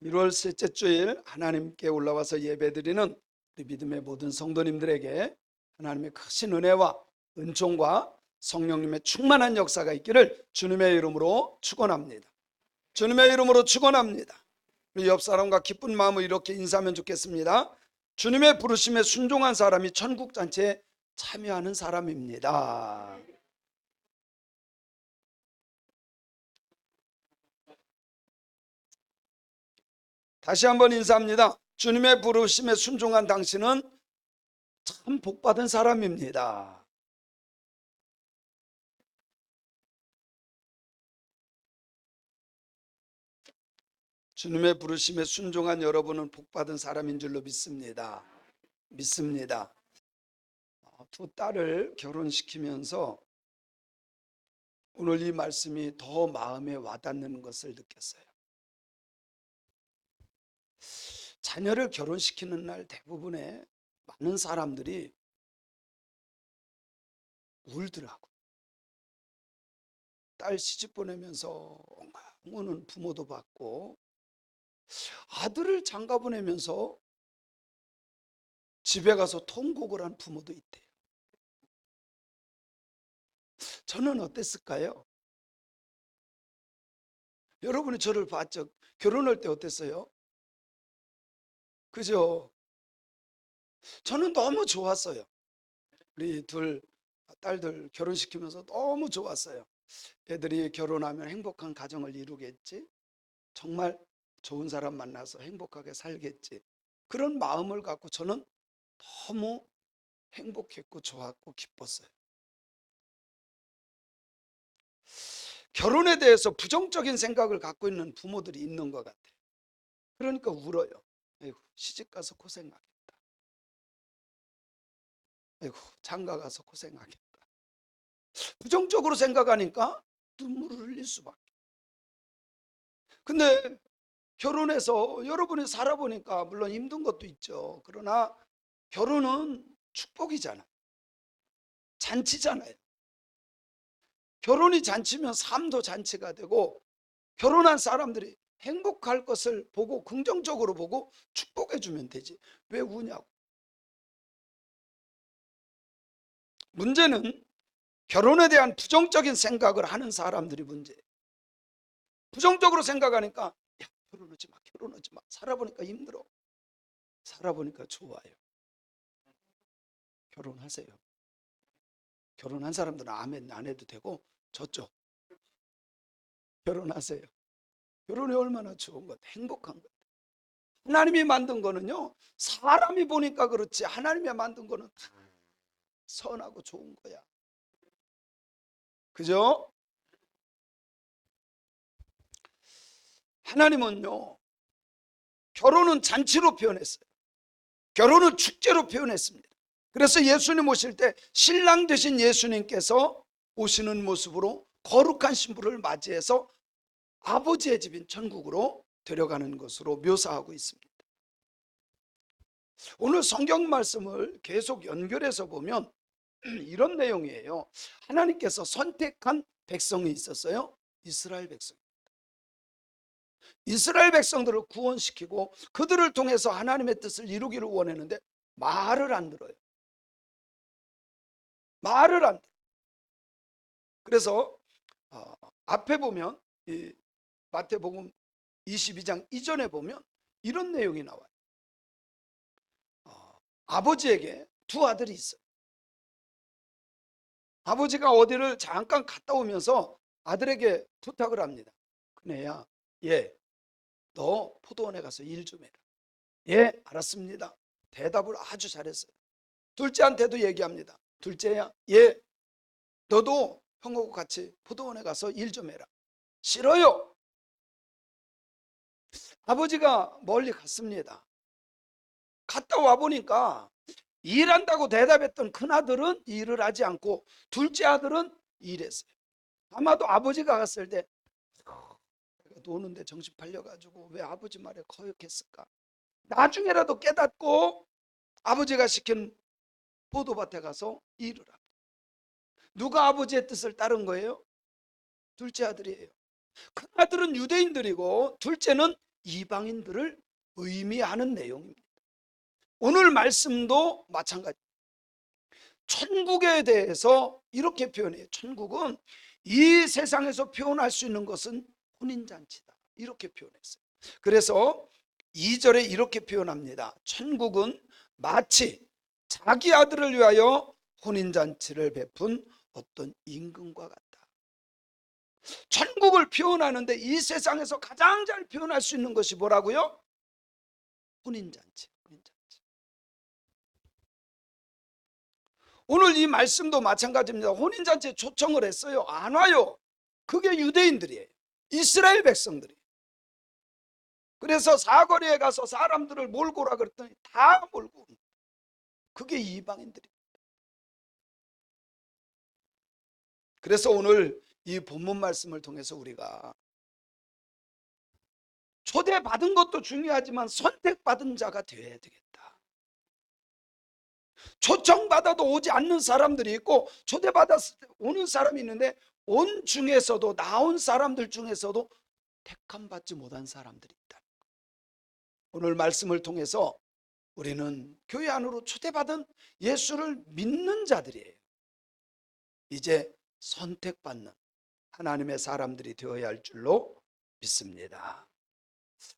1월 셋째 주일 하나님께 올라와서 예배드리는 우리 믿음의 모든 성도님들에게 하나님의 크신 은혜와 은총과 성령님의 충만한 역사가 있기를 주님의 이름으로 축원합니다. 주님의 이름으로 축원합니다. 우리 옆 사람과 기쁜 마음을 이렇게 인사하면 좋겠습니다. 주님의 부르심에 순종한 사람이 천국 잔치에 참여하는 사람입니다. 다시 한번 인사합니다. 주님의 부르심에 순종한 당신은 참 복받은 사람입니다. 주님의 부르심에 순종한 여러분은 복받은 사람인 줄로 믿습니다. 두 딸을 결혼시키면서 오늘 이 말씀이 더 마음에 와닿는 것을 느꼈어요. 자녀를 결혼시키는 날 대부분의 많은 사람들이 울더라고요. 딸 시집 보내면서 우는 부모도 봤고, 아들을 장가 보내면서 집에 가서 통곡을 한 부모도 있대요. 저는 어땠을까요? 여러분이 저를 봤죠? 결혼할 때 어땠어요? 그죠? 저는 너무 좋았어요. 우리 둘 딸들 결혼시키면서 너무 좋았어요. 애들이 결혼하면 행복한 가정을 이루겠지? 정말 좋은 사람 만나서 행복하게 살겠지? 그런 마음을 갖고 저는 너무 행복했고 좋았고 기뻤어요. 결혼에 대해서 부정적인 생각을 갖고 있는 부모들이 있는 것 같아요. 그러니까 울어요. 아이고, 시집 가서 고생하겠다. 아이고, 장가 가서 고생하겠다. 부정적으로 생각하니까 눈물을 흘릴 수밖에. 근데 결혼해서 여러분이 살아보니까 물론 힘든 것도 있죠. 그러나 결혼은 축복이잖아요. 잔치잖아요. 결혼이 잔치면 삶도 잔치가 되고, 결혼한 사람들이 행복할 것을 보고 긍정적으로 보고 축복해 주면 되지. 왜 우냐고. 문제는 결혼에 대한 부정적인 생각을 하는 사람들이 문제예요. 부정적으로 생각하니까 야, 결혼하지 마. 살아보니까 힘들어. 살아보니까 좋아요. 결혼하세요. 결혼한 사람들은 아멘 안 해도 되고, 저쪽 결혼하세요. 결혼이 얼마나 좋은 것, 행복한 것. 하나님이 만든 거는요, 사람이 보니까 그렇지 하나님이 만든 거는 다 선하고 좋은 거야. 그죠? 하나님은요, 결혼은 잔치로 표현했어요. 결혼은 축제로 표현했습니다. 그래서 예수님 오실 때 신랑 되신 예수님께서 오시는 모습으로 거룩한 신부를 맞이해서 아버지의 집인 천국으로 데려가는 것으로 묘사하고 있습니다. 오늘 성경 말씀을 계속 연결해서 보면 이런 내용이에요. 하나님께서 선택한 백성이 있었어요. 이스라엘 백성. 이스라엘 백성들을 구원시키고 그들을 통해서 하나님의 뜻을 이루기를 원했는데 말을 안 들어요. 말을 안 들어요. 그래서 앞에 보면 이 마태복음 22장 이전에 보면 이런 내용이 나와요. 아버지에게 두 아들이 있어요. 아버지가 어디를 잠깐 갔다 오면서 아들에게 부탁을 합니다. 그네야, 너 포도원에 가서 일 좀 해라. 예, 알았습니다. 대답을 아주 잘했어요. 둘째한테도 얘기합니다. 둘째야, 너도 형하고 같이 포도원에 가서 일 좀 해라. 싫어요. 아버지가 멀리 갔습니다. 갔다 와보니까 일한다고 대답했던 큰아들은 일을 하지 않고 둘째 아들은 일했어요. 아마도 아버지가 갔을 때 내가 노는데 정신 팔려가지고 왜 아버지 말에 거역했을까. 나중에라도 깨닫고 아버지가 시킨 포도밭에 가서 일을 합니다. 누가 아버지의 뜻을 따른 거예요? 둘째 아들이에요. 큰아들은 유대인들이고 둘째는 이방인들을 의미하는 내용입니다. 오늘 말씀도 마찬가지. 천국에 대해서 이렇게 표현해요. 천국은 이 세상에서 표현할 수 있는 것은 혼인잔치다. 이렇게 표현했어요. 그래서 2절에 이렇게 표현합니다. 천국은 마치 자기 아들을 위하여 혼인잔치를 베푼 어떤 임금과 같다. 천국을 표현하는데 이 세상에서 가장 잘 표현할 수 있는 것이 뭐라고요? 혼인잔치. 오늘 이 말씀도 마찬가지입니다. 혼인잔치에 초청을 했어요. 안 와요. 그게 유대인들이에요. 이스라엘 백성들이. 그래서 사거리에 가서 사람들을 몰고 오라 그랬더니 다 몰고 옵니다. 그게 이방인들입니다. 그래서 오늘 이 본문 말씀을 통해서 우리가 초대받은 것도 중요하지만 선택받은 자가 되어야 되겠다. 초청받아도 오지 않는 사람들이 있고 초대받았을 때 오는 사람이 있는데 온 중에서도 나온 사람들 중에서도 택함받지 못한 사람들이 있다. 오늘 말씀을 통해서 우리는 교회 안으로 초대받은 예수를 믿는 자들이에요. 이제 선택받는 하나님의 사람들이 되어야 할 줄로 믿습니다.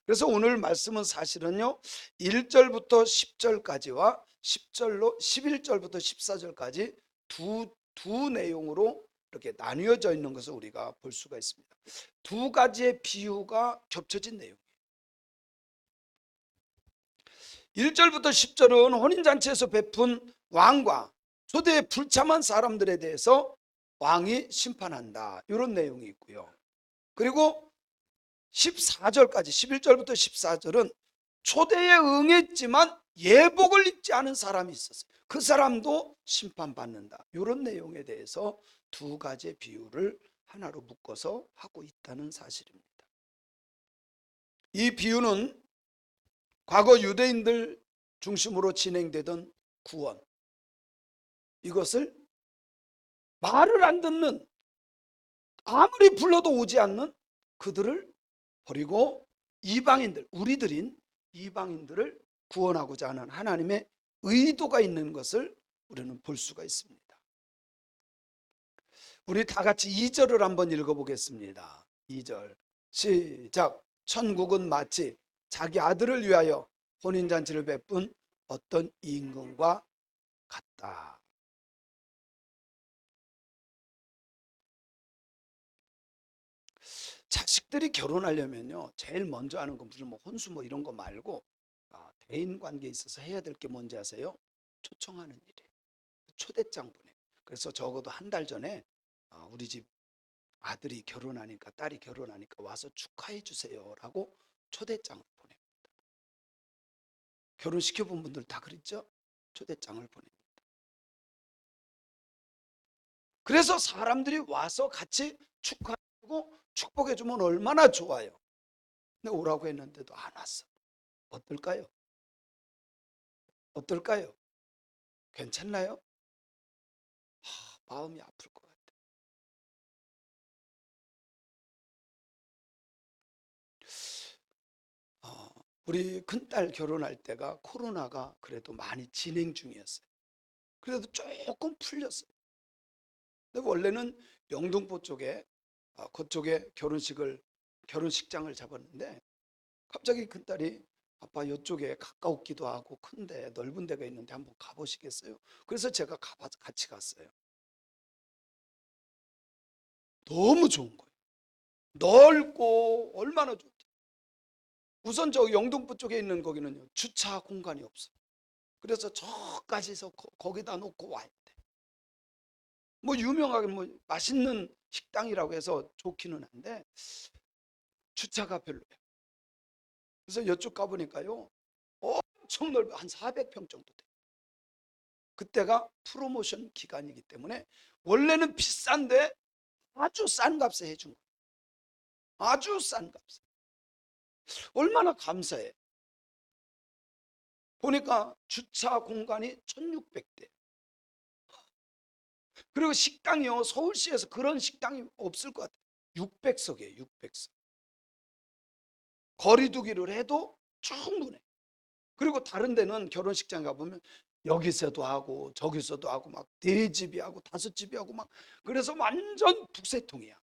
그래서 오늘 말씀은 사실은요 1절부터 10절까지와 10절로 11절부터 14절까지 두 내용으로 이렇게 나뉘어져 있는 것을 우리가 볼 수가 있습니다. 두 가지의 비유가 겹쳐진 내용이에요. 1절부터 10절은 혼인잔치에서 베푼 왕과 초대에 불참한 사람들에 대해서 왕이 심판한다 이런 내용이 있고요. 그리고 14절까지 11절부터 14절은 초대에 응했지만 예복을 입지 않은 사람이 있었어요. 그 사람도 심판받는다 이런 내용에 대해서 두 가지의 비유를 하나로 묶어서 하고 있다는 사실입니다. 이 비유는 과거 유대인들 중심으로 진행되던 구원, 이것을 말을 안 듣는, 아무리 불러도 오지 않는 그들을 버리고 이방인들, 우리들인 이방인들을 구원하고자 하는 하나님의 의도가 있는 것을 우리는 볼 수가 있습니다. 우리 다 같이 2절을 한번 읽어보겠습니다. 2절 시작. 천국은 마치 자기 아들을 위하여 혼인잔치를 베푼 어떤 임금과 같다. 자식들이 결혼하려면요 제일 먼저 하는 건 무슨 혼수 이런 거 말고 대인 관계에 있어서 해야 될 게 뭔지 아세요? 초청하는 일이에요. 초대장 보내. 그래서 적어도 한 달 전에 우리 집 아들이 결혼하니까, 딸이 결혼하니까 와서 축하해 주세요라고 초대장을 보냅니다. 결혼시켜본 분들 다 그랬죠? 초대장을 보냅니다. 그래서 사람들이 와서 같이 축하하고 축복해 주면 얼마나 좋아요. 근데 오라고 했는데도 안 왔어. 어떨까요? 어떨까요? 괜찮나요? 마음이 아플 것 같아요. 우리 큰딸 결혼할 때가 코로나가 그래도 많이 진행 중이었어요. 그래도 조금 풀렸어요. 근데 원래는 영등포 쪽에 그쪽에 결혼식장을 잡았는데 갑자기 큰딸이 아빠 이쪽에 가까웠기도 하고 큰데 넓은 데가 있는데 한번 가보시겠어요? 그래서 제가 같이 갔어요. 너무 좋은 거예요. 넓고 얼마나 좋죠. 우선 저 영등포 쪽에 있는 거기는요 주차 공간이 없어요. 그래서 저까지서 거기다 놓고 와야 돼. 유명하게 맛있는 식당이라고 해서 좋기는 한데 주차가 별로예요. 그래서 이쪽 가보니까요 엄청 넓어. 한 400평 정도 돼요. 그때가 프로모션 기간이기 때문에 원래는 비싼데 아주 싼 값에 해준 거예요. 아주 싼 값에. 얼마나 감사해. 보니까 주차 공간이 1600대. 그리고 식당이요 서울시에서 그런 식당이 없을 것 같아요. 600석이에요. 600석. 거리두기를 해도 충분해. 그리고 다른 데는 결혼식장 가보면 여기서도 하고 저기서도 하고 막 4집이 하고 5집이 하고 막, 그래서 완전 북새통이야.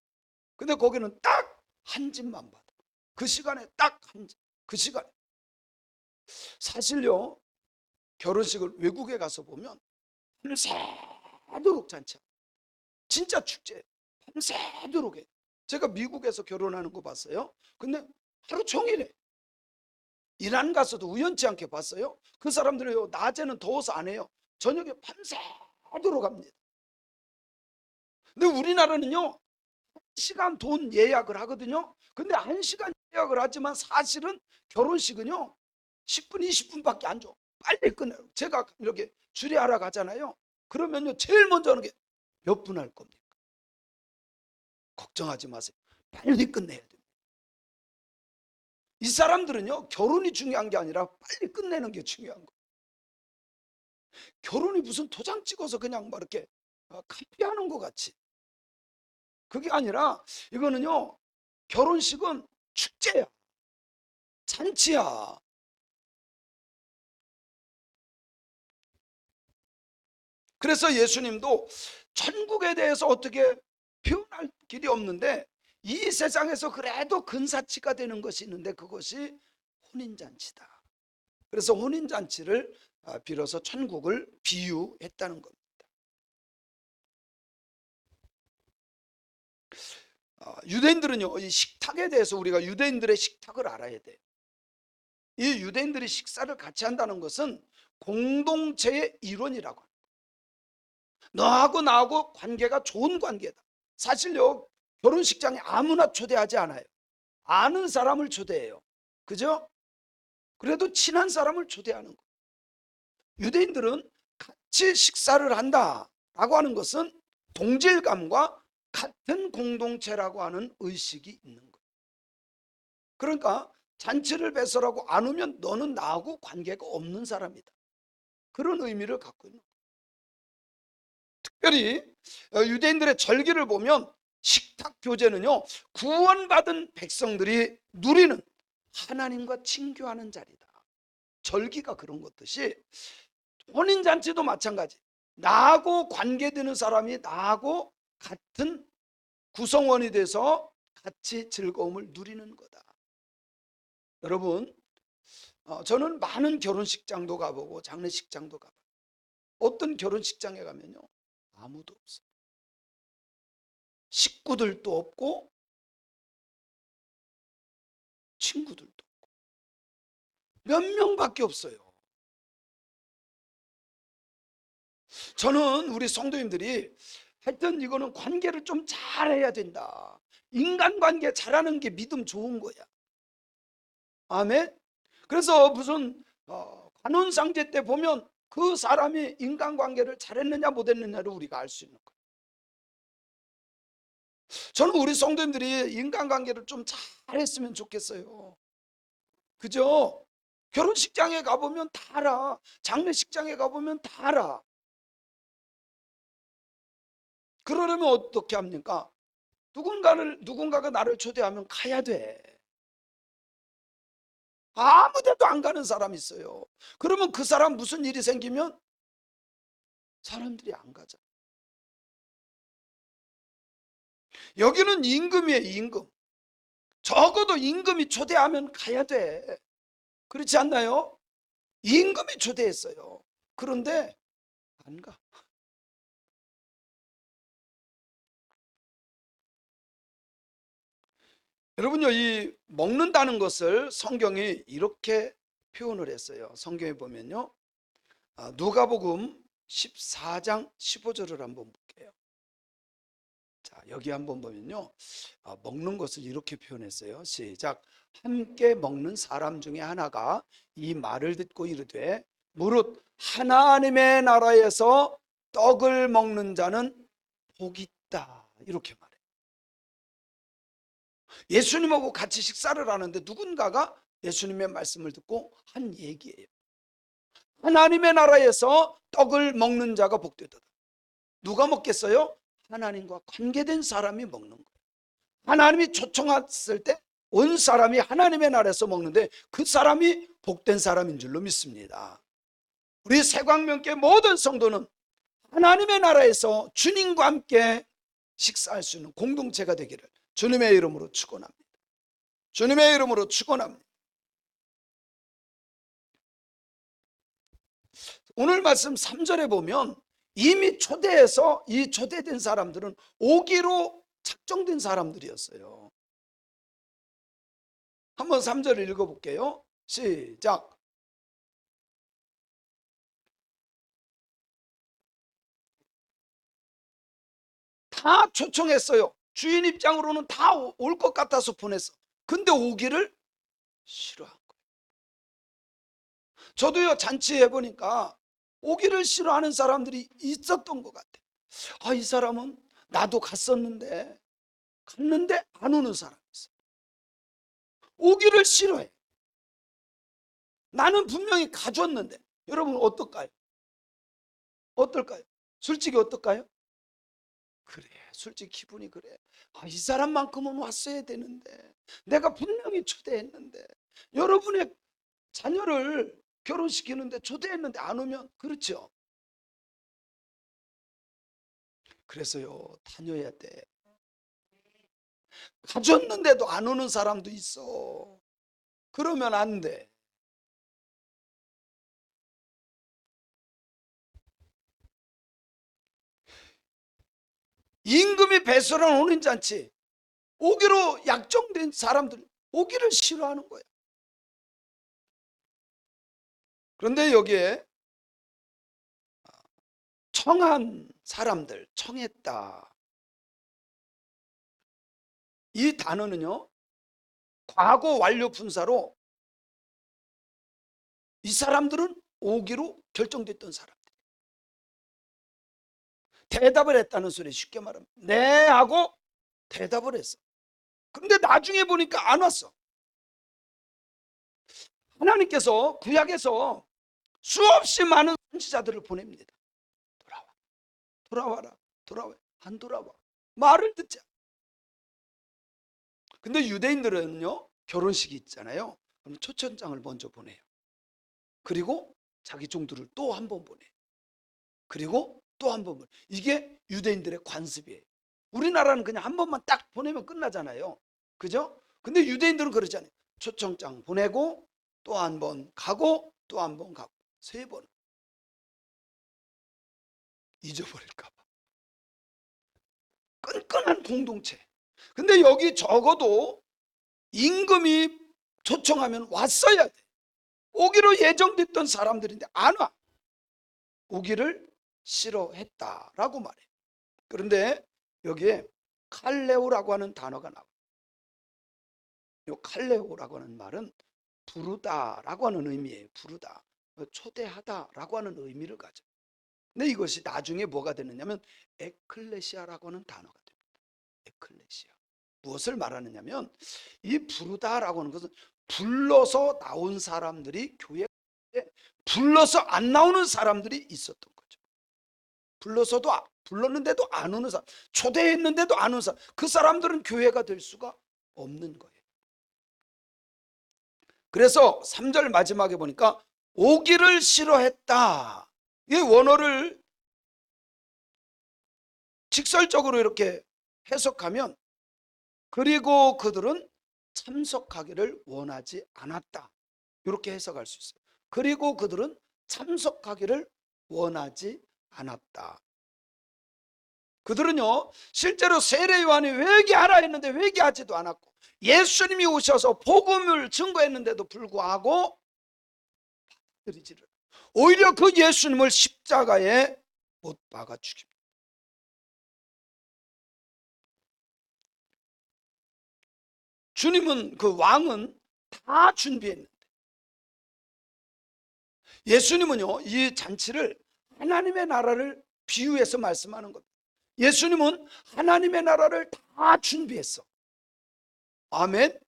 근데 거기는 딱 한 집만 받아. 그 시간에 딱 한 집. 그 시간에. 사실요, 결혼식을 외국에 가서 보면 밤새도록 잔치야. 진짜 축제. 밤새도록 해. 제가 미국에서 결혼하는 거 봤어요. 근데 하루 종일 해. 이란 가서도 우연치 않게 봤어요. 그 사람들이요, 낮에는 더워서 안 해요. 저녁에 밤새도록 합니다. 근데 우리나라는요, 1시간 돈 예약을 하거든요. 근데 1시간 예약을 하지만 사실은 결혼식은요 10분 20분밖에 안 줘. 빨리 끝내요. 제가 이렇게 주례하러 가잖아요. 그러면요 제일 먼저 하는 게 몇 분 할 겁니까? 걱정하지 마세요. 빨리 끝내야 돼요. 이 사람들은요 결혼이 중요한 게 아니라 빨리 끝내는 게 중요한 거예요. 결혼이 무슨 도장 찍어서 그냥 막 이렇게 카피하는 것 같이. 그게 아니라 이거는요 결혼식은 축제야. 잔치야. 그래서 예수님도 천국에 대해서 어떻게 표현할 길이 없는데 이 세상에서 그래도 근사치가 되는 것이 있는데 그것이 혼인잔치다. 그래서 혼인잔치를 빌어서 천국을 비유했다는 겁니다. 유대인들은요 이 식탁에 대해서 우리가 유대인들의 식탁을 알아야 돼요. 이 유대인들이 식사를 같이 한다는 것은 공동체의 일원이라고 합니다. 너하고 나하고 관계가 좋은 관계다. 사실요 결혼식장에 아무나 초대하지 않아요. 아는 사람을 초대해요. 그죠? 그래도 친한 사람을 초대하는 거예요. 유대인들은 같이 식사를 한다라고 하는 것은 동질감과 같은 공동체라고 하는 의식이 있는 거예요. 그러니까 잔치를 배설하고 안 오면 너는 나하고 관계가 없는 사람이다. 그런 의미를 갖고 있는 거예요. 특별히 유대인들의 절기를 보면 식탁 교제는요 구원받은 백성들이 누리는 하나님과 친교하는 자리다. 절기가 그런 것듯이 혼인잔치도 마찬가지. 나하고 관계되는 사람이 나하고 같은 구성원이 돼서 같이 즐거움을 누리는 거다. 여러분 저는 많은 결혼식장도 가보고 장례식장도 가봐요. 어떤 결혼식장에 가면요 아무도 없어요. 식구들도 없고 친구들도 없고 몇 명밖에 없어요. 저는 우리 성도님들이 하여튼 이거는 관계를 좀 잘해야 된다. 인간관계 잘하는 게 믿음 좋은 거야. 아멘. 그래서 무슨 관혼상제 때 보면 그 사람이 인간관계를 잘했느냐 못했느냐를 우리가 알 수 있는 거예요. 저는 우리 성도님들이 인간관계를 좀 잘했으면 좋겠어요. 그죠? 결혼식장에 가보면 다 알아. 장례식장에 가보면 다 알아. 그러려면 어떻게 합니까? 누군가가 나를 초대하면 가야 돼. 아무 데도 안 가는 사람이 있어요. 그러면 그 사람 무슨 일이 생기면 사람들이 안 가잖아. 여기는 임금이에요, 임금. 적어도 임금이 초대하면 가야 돼. 그렇지 않나요? 임금이 초대했어요. 그런데 안 가. 여러분요, 이 먹는다는 것을 성경이 이렇게 표현을 했어요. 성경에 보면요, 누가복음 14장 15절을 한번 볼게요. 자, 여기 한번 보면요, 먹는 것을 이렇게 표현했어요. 시작. 함께 먹는 사람 중에 하나가 이 말을 듣고 이르되 무릇 하나님의 나라에서 떡을 먹는 자는 복이 있다. 이렇게 말해요. 예수님하고 같이 식사를 하는데 누군가가 예수님의 말씀을 듣고 한 얘기예요. 하나님의 나라에서 떡을 먹는 자가 복되다. 누가 먹겠어요? 하나님과 관계된 사람이 먹는 거예요. 하나님이 초청했을 때 온 사람이 하나님의 나라에서 먹는데 그 사람이 복된 사람인 줄로 믿습니다. 우리 새광명교회 모든 성도는 하나님의 나라에서 주님과 함께 식사할 수 있는 공동체가 되기를 주님의 이름으로 축원합니다. 주님의 이름으로 축원합니다. 오늘 말씀 3절에 보면 이미 초대해서 이 초대된 사람들은 오기로 작정된 사람들이었어요. 한번 3절을 읽어볼게요. 시작. 다 초청했어요. 주인 입장으로는 다 올 것 같아서 보냈어. 근데 오기를 싫어한 거예요. 저도요, 잔치해 보니까 오기를 싫어하는 사람들이 있었던 것 같아요. 아, 이 사람은 나도 갔었는데 갔는데 안 오는 사람이 있어. 오기를 싫어해. 나는 분명히 가줬는데. 여러분 어떨까요? 어떨까요? 솔직히 어떨까요? 그래, 솔직히 기분이 그래. 아, 이 사람만큼은 왔어야 되는데 내가 분명히 초대했는데. 여러분의 자녀를 결혼시키는데 초대했는데 안 오면 그렇죠. 그래서요, 다녀야 돼. 가졌는데도 안 오는 사람도 있어. 그러면 안 돼. 임금이 배설한 혼인잔치 오기로 약정된 사람들 오기를 싫어하는 거예요. 그런데 여기에 청한 사람들, 청했다, 이 단어는요, 과거 완료 분사로 이 사람들은 오기로 결정됐던 사람들. 대답을 했다는 소리, 쉽게 말하면 네 하고 대답을 했어. 근데 나중에 보니까 안 왔어. 하나님께서 구약에서 수없이 많은 선지자들을 보냅니다. 돌아와, 돌아와라, 돌아와. 안 돌아와. 말을 듣자. 근데 유대인들은요, 결혼식이 있잖아요. 그럼 초청장을 먼저 보내요. 그리고 자기 종들을 또 한 번 보내. 그리고 또 한 번 보내. 이게 유대인들의 관습이에요. 우리나라는 그냥 한 번만 딱 보내면 끝나잖아요. 그죠? 근데 유대인들은 그러지 않아요. 초청장 보내고 또 한 번 가고 또 한 번 가고 3번. 잊어버릴까 봐. 끈끈한 공동체. 근데 여기 적어도 임금이 초청하면 왔어야 돼. 오기로 예정됐던 사람들인데 안 와. 오기를 싫어했다라고 말해요. 그런데 여기에 칼레오라고 하는 단어가 나와요. 이 칼레오라고 하는 말은 부르다라고 하는 의미예요. 부르다, 초대하다라고 하는 의미를 가져요. 근데 이것이 나중에 뭐가 되느냐면 에클레시아라고 하는 단어가 됩니다. 에클레시아. 무엇을 말하느냐면 이 부르다라고 하는 것은 불러서 나온 사람들이 교회에 불러서 안 나오는 사람들이 있었던 거죠. 불렀는데도 안 오는 사람, 초대했는데도 안 오는 사람, 그 사람들은 교회가 될 수가 없는 거예요. 그래서 3절 마지막에 보니까 오기를 싫어했다. 이 원어를 직설적으로 이렇게 해석하면 그리고 그들은 참석하기를 원하지 않았다. 이렇게 해석할 수 있어요. 그리고 그들은 참석하기를 원하지 않았다. 그들은요, 실제로 세례 요한이 회개하라 했는데 회개하지도 않았고, 예수님이 오셔서 복음을 증거했는데도 불구하고 받아들이지를, 오히려 그 예수님을 십자가에 못 박아 죽입니다. 주님은, 그 왕은 다 준비했는데 예수님은요, 이 잔치를 하나님의 나라를 비유해서 말씀하는 겁니다. 예수님은 하나님의 나라를 다 준비했어. 아멘.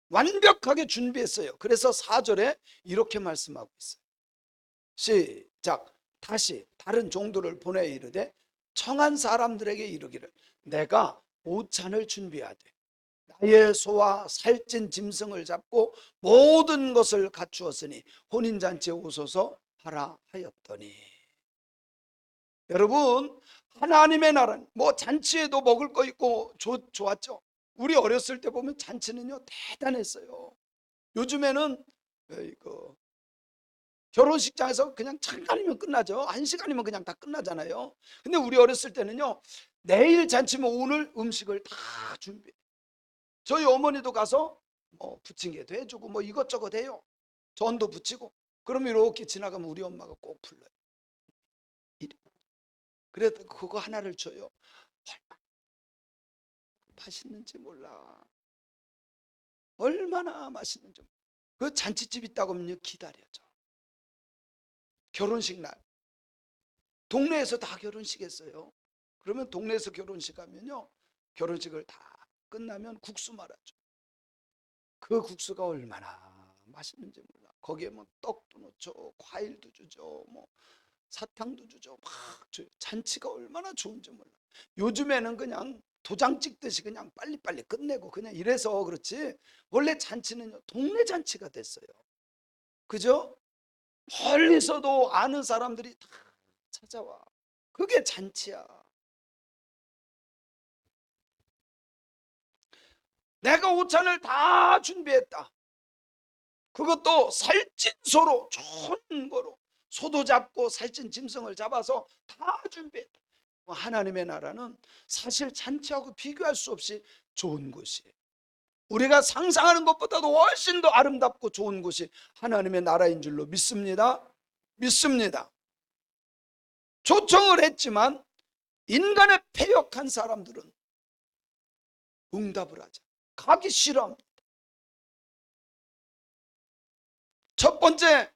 완벽하게 준비했어요. 그래서 4절에 이렇게 말씀하고 있어요. 시작. 다시 다른 종들을 보내 이르되 청한 사람들에게 이르기를 내가 오찬을 준비하되 나의 소와 살찐 짐승을 잡고 모든 것을 갖추었으니 혼인잔치에 오소서 하라 하였더니. 여러분, 하나님의 나라는 뭐 잔치에도 먹을 거 있고 좋았죠. 우리 어렸을 때 보면 잔치는요 대단했어요. 요즘에는 그 결혼식장에서 그냥 잠깐이면 끝나죠. 1시간이면 그냥 다 끝나잖아요. 근데 우리 어렸을 때는요, 내일 잔치면 오늘 음식을 다 준비해. 저희 어머니도 가서 뭐 부침개도 해주고 뭐 이것저것 해요. 전도 부치고. 그럼 이렇게 지나가면 우리 엄마가 꼭 불러요. 그래도 그거 하나를 줘요. 얼마나 맛있는지 몰라. 얼마나 맛있는지. 그 잔치집 있다고 하면 기다려줘. 결혼식 날 동네에서 다 결혼식 했어요. 그러면 동네에서 결혼식 하면요, 결혼식을 다 끝나면 국수 말아줘. 그 국수가 얼마나 맛있는지 몰라. 거기에 뭐 떡도 넣죠, 과일도 주죠, 뭐 사탕도 주죠, 막 줘요. 잔치가 얼마나 좋은지 몰라. 요즘에는 그냥 도장 찍듯이 그냥 빨리빨리 끝내고 그냥 이래서 그렇지, 원래 잔치는요 동네 잔치가 됐어요. 그죠? 멀리서도 아는 사람들이 다 찾아와. 그게 잔치야. 내가 오찬을 다 준비했다. 그것도 살찐 소로, 좋은 거로, 소도 잡고 살찐 짐승을 잡아서 다 준비했다. 하나님의 나라는 사실 잔치하고 비교할 수 없이 좋은 곳이에요. 우리가 상상하는 것보다도 훨씬 더 아름답고 좋은 곳이 하나님의 나라인 줄로 믿습니다. 믿습니다. 초청을 했지만 인간의 패역한 사람들은 응답을 하자. 가기 싫어합니다. 첫 번째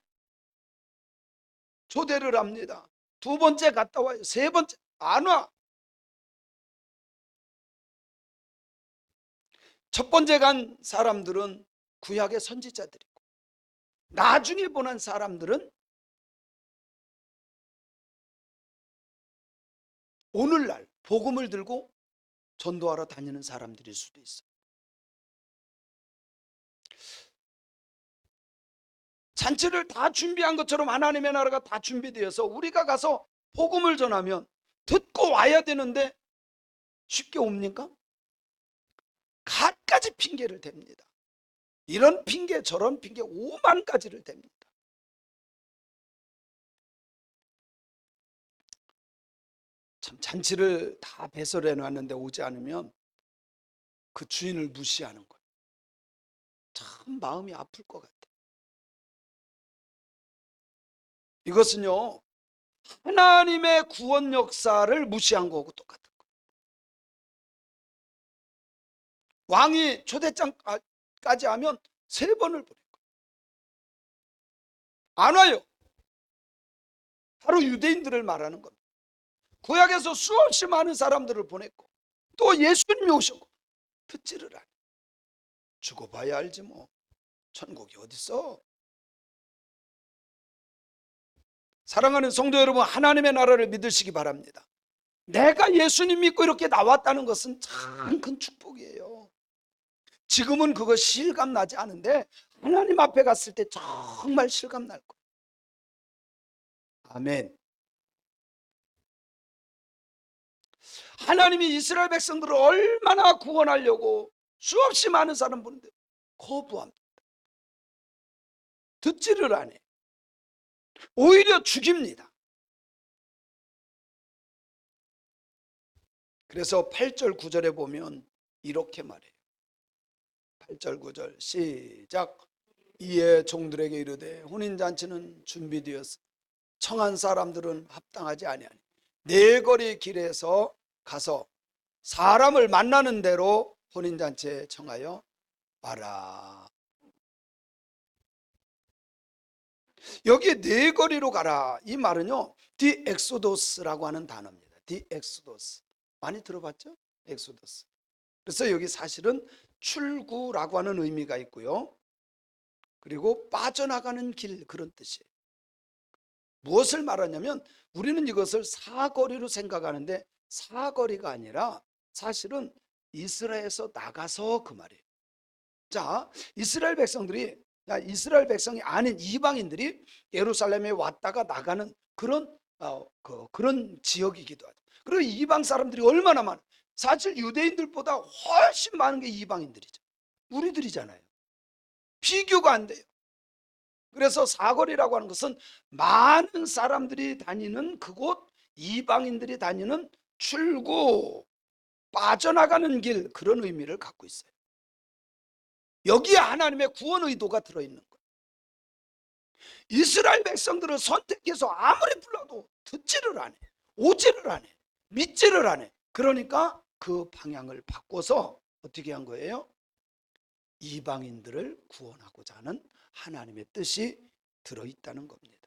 초대를 합니다. 두 번째 갔다 와요. 세 번째 안 와. 첫 번째 간 사람들은 구약의 선지자들이고, 나중에 보낸 사람들은 오늘날 복음을 들고 전도하러 다니는 사람들일 수도 있어요. 잔치를 다 준비한 것처럼 하나님의 나라가 다 준비되어서 우리가 가서 복음을 전하면 듣고 와야 되는데 쉽게 옵니까? 갖가지 핑계를 댑니다. 이런 핑계 저런 핑계 5만 가지를 댑니다. 참, 잔치를 다 배설해 놨는데 오지 않으면 그 주인을 무시하는 거예요. 참 마음이 아플 것 같아요. 이것은요, 하나님의 구원 역사를 무시한 거하고 똑같은 거예요. 왕이 초대장까지 하면 3번을 보낸 거예요. 안 와요. 바로 유대인들을 말하는 겁니다. 구약에서 수없이 많은 사람들을 보냈고 또 예수님이 오셨고 듣지를 않아요. 죽어봐야 알지 뭐. 천국이 어딨어. 사랑하는 성도 여러분, 하나님의 나라를 믿으시기 바랍니다. 내가 예수님 믿고 이렇게 나왔다는 것은 참 큰 축복이에요. 지금은 그거 실감 나지 않은데 하나님 앞에 갔을 때 정말 실감 날 거예요. 아멘. 하나님이 이스라엘 백성들을 얼마나 구원하려고 수없이 많은 사람 보는데 거부합니다. 듣지를 않아요. 오히려 죽입니다. 그래서 8절 9절에 보면 이렇게 말해요. 8절 9절 시작. 이에 종들에게 이르되 혼인잔치는 준비되었으 청한 사람들은 합당하지 아니하니 네 거리 길에서 가서 사람을 만나는 대로 혼인잔치에 청하여 와라. 여기에 네 거리로 가라, 이 말은요 디엑소도스라고 하는 단어입니다. 디엑소도스 많이 들어봤죠? 엑소도스. 그래서 여기 사실은 출구라고 하는 의미가 있고요, 그리고 빠져나가는 길, 그런 뜻이에요. 무엇을 말하냐면 우리는 이것을 사거리로 생각하는데 사거리가 아니라 사실은 이스라엘에서 나가서 그 말이에요. 자, 이스라엘 백성들이, 이스라엘 백성이 아닌 이방인들이 예루살렘에 왔다가 나가는 그런 지역이기도 하죠. 그리고 이방 사람들이 얼마나 많아. 사실 유대인들보다 훨씬 많은 게 이방인들이죠. 우리들이잖아요. 비교가 안 돼요. 그래서 사거리라고 하는 것은 많은 사람들이 다니는 그곳, 이방인들이 다니는 출구, 빠져나가는 길, 그런 의미를 갖고 있어요. 여기에 하나님의 구원 의도가 들어있는 거예요. 이스라엘 백성들을 선택해서 아무리 불러도 듣지를 않아, 오지를 않아, 믿지를 않아. 그러니까 그 방향을 바꿔서 어떻게 한 거예요? 이방인들을 구원하고자 하는 하나님의 뜻이 들어있다는 겁니다.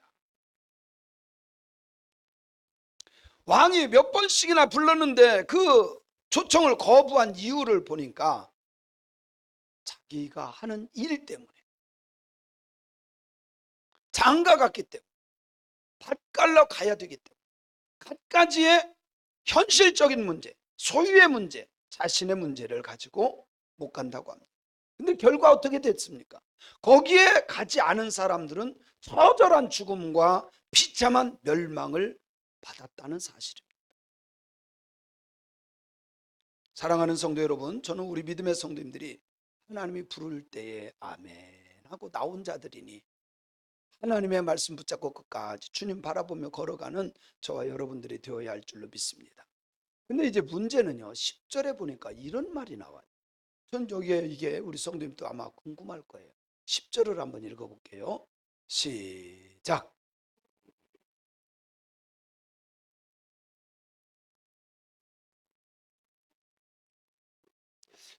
왕이 몇 번씩이나 불렀는데 그 초청을 거부한 이유를 보니까 자기가 하는 일 때문에, 장가 갔기 때문에, 밭갈러 가야 되기 때문에, 갖가지의 현실적인 문제, 소유의 문제, 자신의 문제를 가지고 못 간다고 합니다. 근데 결과 어떻게 됐습니까? 거기에 가지 않은 사람들은 처절한 죽음과 비참한 멸망을 받았다는 사실입니다. 사랑하는 성도 여러분, 저는 우리 믿음의 성도님들이 하나님이 부를 때에 아멘 하고 나온 자들이니 하나님의 말씀 붙잡고 끝까지 주님 바라보며 걸어가는 저와 여러분들이 되어야 할 줄로 믿습니다. 근데 이제 문제는요, 10절에 보니까 이런 말이 나와요. 전 여기에 이게 우리 성도님도 아마 궁금할 거예요. 10절을 한번 읽어볼게요. 시작.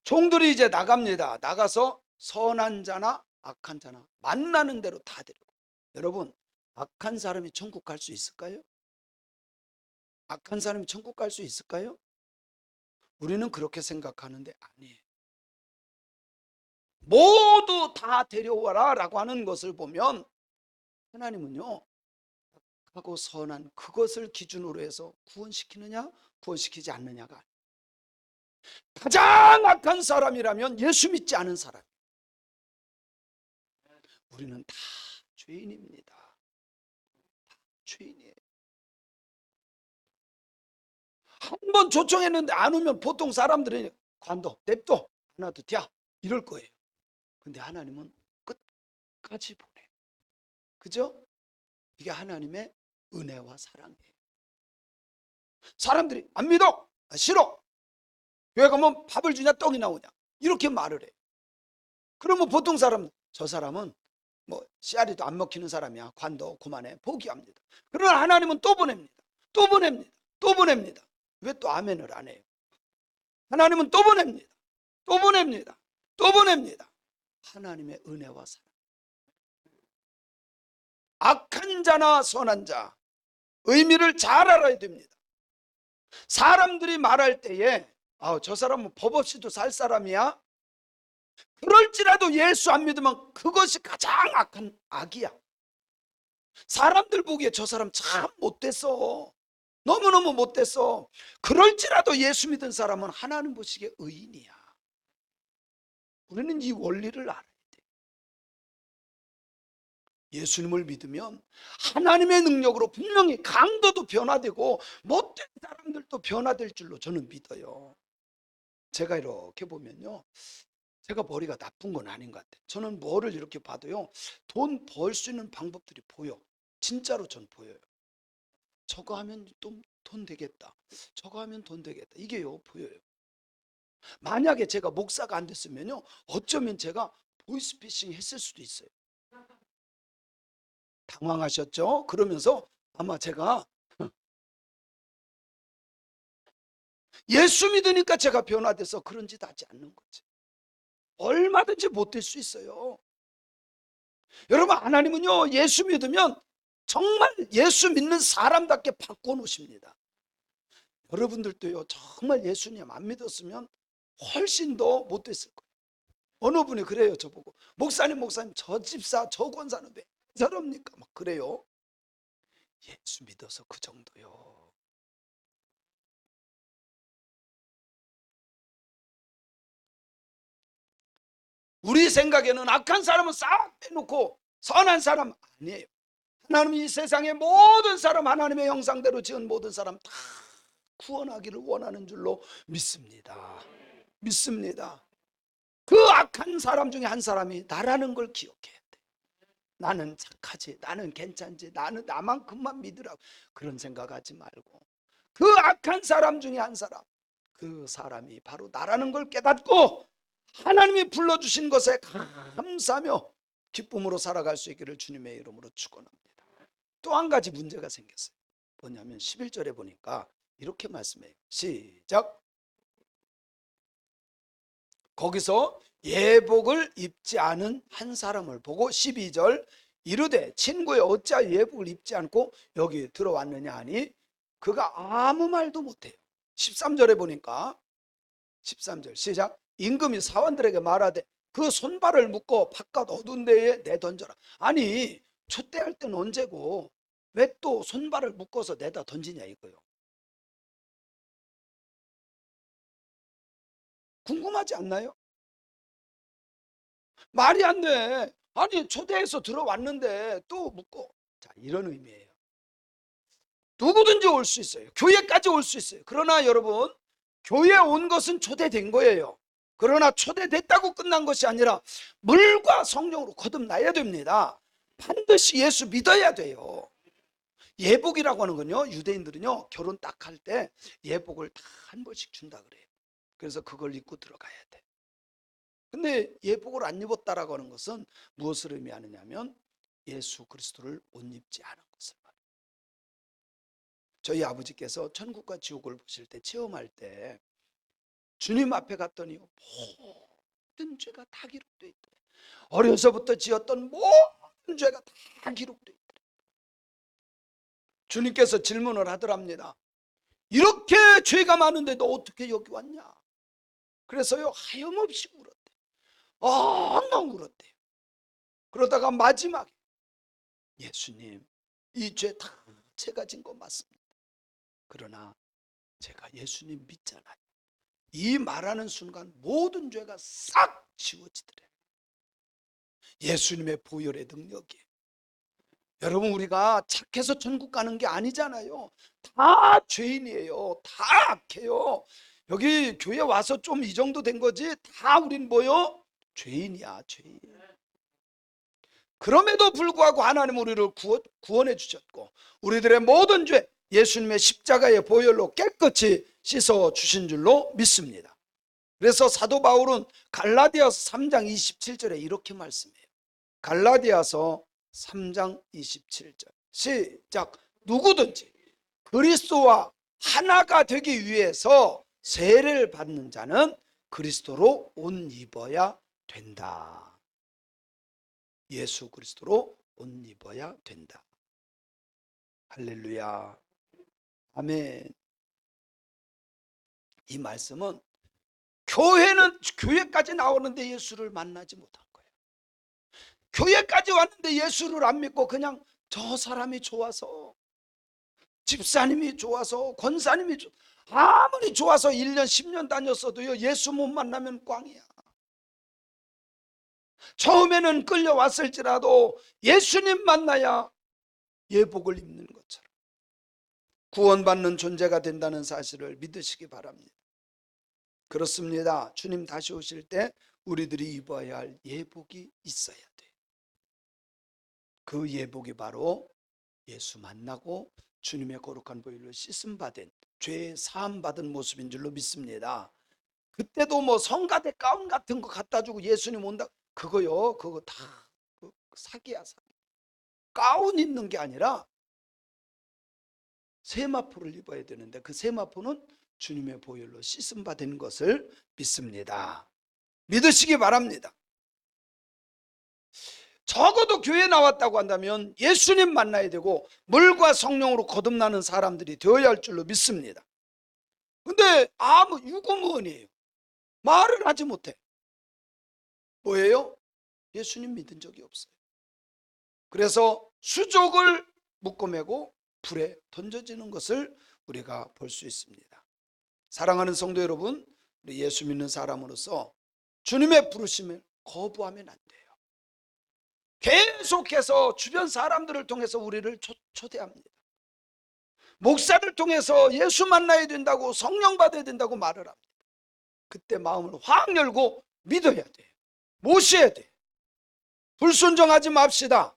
종들이 이제 나갑니다. 나가서 선한 자나 악한 자나 만나는 대로 다 데리고. 여러분, 악한 사람이 천국 갈 수 있을까요? 악한 사람이 천국 갈 수 있을까요? 우리는 그렇게 생각하는데 아니에요. 모두 다 데려와라 라고 하는 것을 보면 하나님은요, 하고 선한 그것을 기준으로 해서 구원시키느냐 구원시키지 않느냐가 아니에요. 가장 악한 사람이라면 예수 믿지 않은 사람. 우리는 다 죄인입니다. 다 죄인이에요. 한 번 초청했는데 안 오면 보통 사람들은 관둬, 냅둬, 안 와도 돼 이럴 거예요. 근데 하나님은 끝까지 보내. 그죠? 이게 하나님의 은혜와 사랑이에요. 사람들이 안 믿어, 싫어, 교회 가면 밥을 주냐 떡이 나오냐 이렇게 말을 해요. 그러면 보통 사람, 저 사람은 뭐 씨알이도 안 먹히는 사람이야, 관둬, 그만해, 포기합니다. 그러나 하나님은 또 보냅니다. 또 보냅니다. 또 보냅니다. 왜 또 아멘을 안 해요? 하나님은 또 보냅니다. 또 보냅니다. 또 보냅니다. 하나님의 은혜와 사랑. 악한 자나 선한 자 의미를 잘 알아야 됩니다. 사람들이 말할 때에 저 사람은 법 없이도 살 사람이야, 그럴지라도 예수 안 믿으면 그것이 가장 악한 악이야. 사람들 보기에 저 사람 참 못됐어, 너무너무 못됐어, 그럴지라도 예수 믿은 사람은 하나님 보시기에 의인이야. 우리는 이 원리를 알아야 돼. 예수님을 믿으면 하나님의 능력으로 분명히 강도도 변화되고 못된 사람들도 변화될 줄로 저는 믿어요. 제가 이렇게 보면요, 제가 머리가 나쁜 건 아닌 것 같아요. 저는 뭐를 이렇게 봐도요, 돈 벌 수 있는 방법들이 보여. 진짜로 전 보여요. 저거 하면 돈 되겠다, 저거 하면 돈 되겠다, 이게요 보여요. 만약에 제가 목사가 안 됐으면요, 어쩌면 제가 보이스피싱 했을 수도 있어요. 당황하셨죠? 그러면서 아마 제가 예수 믿으니까 제가 변화돼서 그런 짓 하지 않는 거지. 얼마든지 못 될 수 있어요. 여러분, 하나님은요, 예수 믿으면 정말 예수 믿는 사람답게 바꿔놓으십니다. 여러분들도요, 정말 예수님 안 믿었으면 훨씬 더 못 됐을 거예요. 어느 분이 그래요, 저보고. 목사님 저 집사 저 권사는 왜 저럽니까? 막 그래요. 예수 믿어서 그 정도요. 우리 생각에는 악한 사람은 싹 빼놓고 선한 사람 아니에요. 하나님이 이 세상의 모든 사람, 하나님의 형상대로 지은 모든 사람 다 구원하기를 원하는 줄로 믿습니다. 믿습니다. 그 악한 사람 중에 한 사람이 나라는 걸 기억해야 돼. 나는 착하지, 나는 괜찮지, 나는 나만큼만 믿으라고 그런 생각하지 말고, 그 악한 사람 중에 한 사람, 그 사람이 바로 나라는 걸 깨닫고 하나님이 불러주신 것에 감사하며 기쁨으로 살아갈 수 있기를 주님의 이름으로 축원합니다. 또 한 가지 문제가 생겼어요. 뭐냐면 11절에 보니까 이렇게 말씀해요. 시작. 거기서 예복을 입지 않은 한 사람을 보고 12절 이르되 친구여 어찌하여 예복을 입지 않고 여기 들어왔느냐 하니 그가 아무 말도 못해요. 13절에 보니까 13절 시작. 임금이 사원들에게 말하되 그 손발을 묶어 바깥 어두운 데에 내던져라. 아니 촛대할 때는 언제고 왜 또 손발을 묶어서 내다 던지냐 이거요. 궁금하지 않나요? 말이 안 돼. 아니 초대해서 들어왔는데 또 묶어. 자, 이런 의미예요. 누구든지 올 수 있어요. 교회까지 올 수 있어요. 그러나 여러분, 교회에 온 것은 초대된 거예요. 그러나 초대됐다고 끝난 것이 아니라 물과 성령으로 거듭나야 됩니다. 반드시 예수 믿어야 돼요. 예복이라고 하는 건요, 유대인들은요 결혼 딱 할 때 예복을 다 한 번씩 준다 그래요. 그래서 그걸 입고 들어가야 돼. 근데 예복을 안 입었다라고 하는 것은 무엇을 의미하느냐면 예수 그리스도를 못 입지 않은 것을 말해요. 저희 아버지께서 천국과 지옥을 보실 때 체험할 때 주님 앞에 갔더니 모든 죄가 다 기록되어 있더래. 어려서부터 지었던 모든 죄가 다 기록되어 있더래. 주님께서 질문을 하더랍니다. 이렇게 죄가 많은데 너 어떻게 여기 왔냐? 그래서요 하염없이 울었대. 엉엉 울었대요. 그러다가 마지막에 예수님 이 죄 다 제가 진 거 맞습니다. 그러나 제가 예수님 믿잖아요. 이 말하는 순간 모든 죄가 싹 지워지더래. 예수님의 보혈의 능력이에요. 여러분 우리가 착해서 천국 가는 게 아니잖아요. 다 죄인이에요. 다 악해요. 여기 교회 와서 좀 이 정도 된 거지 다 우린 뭐요? 죄인이야, 죄인. 그럼에도 불구하고 하나님 우리를 구원해 주셨고 우리들의 모든 죄 예수님의 십자가의 보혈로 깨끗이 씻어 주신 줄로 믿습니다. 그래서 사도 바울은 갈라디아서 3장 27절에 이렇게 말씀해요. 갈라디아서 3장 27절 시작. 누구든지 그리스도와 하나가 되기 위해서 세례를 받는 자는 그리스도로 옷 입어야 된다. 예수 그리스도로 옷 입어야 된다. 할렐루야. 아멘. 이 말씀은 교회까지 나오는데 예수를 만나지 못한 거예요. 교회까지 왔는데 예수를 안 믿고 그냥 저 사람이 좋아서, 집사님이 좋아서, 권사님이 아무리 좋아서 1년 10년 다녔어도요 예수 못 만나면 꽝이야. 처음에는 끌려왔을지라도 예수님 만나야 예복을 입는 것처럼 구원받는 존재가 된다는 사실을 믿으시기 바랍니다. 그렇습니다. 주님 다시 오실 때 우리들이 입어야 할 예복이 있어야 돼요. 그 예복이 바로 예수 만나고 주님의 거룩한 보혈로 씻음받은, 죄 사함받은 모습인 줄로 믿습니다. 그때도 뭐 성가대 가운 같은 거 갖다 주고 예수님 온다, 그거요 그거 다 사기야, 사기. 가운 입는 게 아니라 세마포를 입어야 되는데 그 세마포는 주님의 보혈로 씻음받은 것을 믿습니다. 믿으시기 바랍니다. 적어도 교회 나왔다고 한다면 예수님 만나야 되고 물과 성령으로 거듭나는 사람들이 되어야 할 줄로 믿습니다. 근데 아무 유구무원이에요. 말을 하지 못해. 뭐예요? 예수님 믿은 적이 없어요. 그래서 수족을 묶어매고 불에 던져지는 것을 우리가 볼 수 있습니다. 사랑하는 성도 여러분, 우리 예수 믿는 사람으로서 주님의 부르심을 거부하면 안 돼요. 계속해서 주변 사람들을 통해서 우리를 초대합니다. 목사를 통해서 예수 만나야 된다고, 성령 받아야 된다고 말을 합니다. 그때 마음을 확 열고 믿어야 돼요. 모셔야 돼요. 불순종하지 맙시다.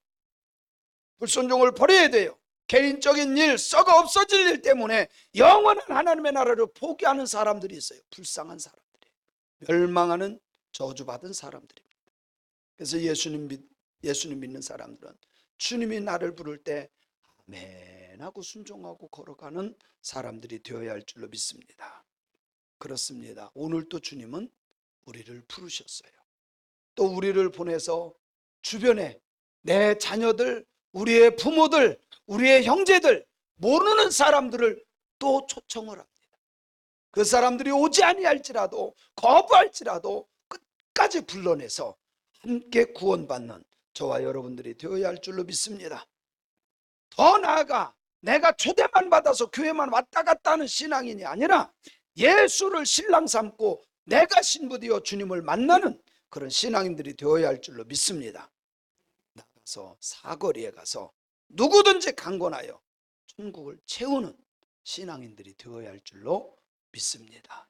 불순종을 버려야 돼요. 개인적인 일, 썩어 없어질 일 때문에 영원한 하나님의 나라를 포기하는 사람들이 있어요. 불쌍한 사람들이, 멸망하는 저주받은 사람들입니다. 그래서 예수님 믿는 사람들은 주님이 나를 부를 때 아멘 하고 순종하고 걸어가는 사람들이 되어야 할 줄로 믿습니다. 그렇습니다. 오늘 또 주님은 우리를 부르셨어요. 또 우리를 보내서 주변에 내 자녀들, 우리의 부모들, 우리의 형제들, 모르는 사람들을 또 초청을 합니다. 그 사람들이 오지 아니할지라도, 거부할지라도 끝까지 불러내서 함께 구원받는 저와 여러분들이 되어야 할 줄로 믿습니다. 더 나아가 내가 초대만 받아서 교회만 왔다 갔다 하는 신앙인이 아니라 예수를 신랑 삼고 내가 신부되어 주님을 만나는 그런 신앙인들이 되어야 할 줄로 믿습니다. 나가서 사거리에 가서 누구든지 강권하여 천국을 채우는 신앙인들이 되어야 할 줄로 믿습니다.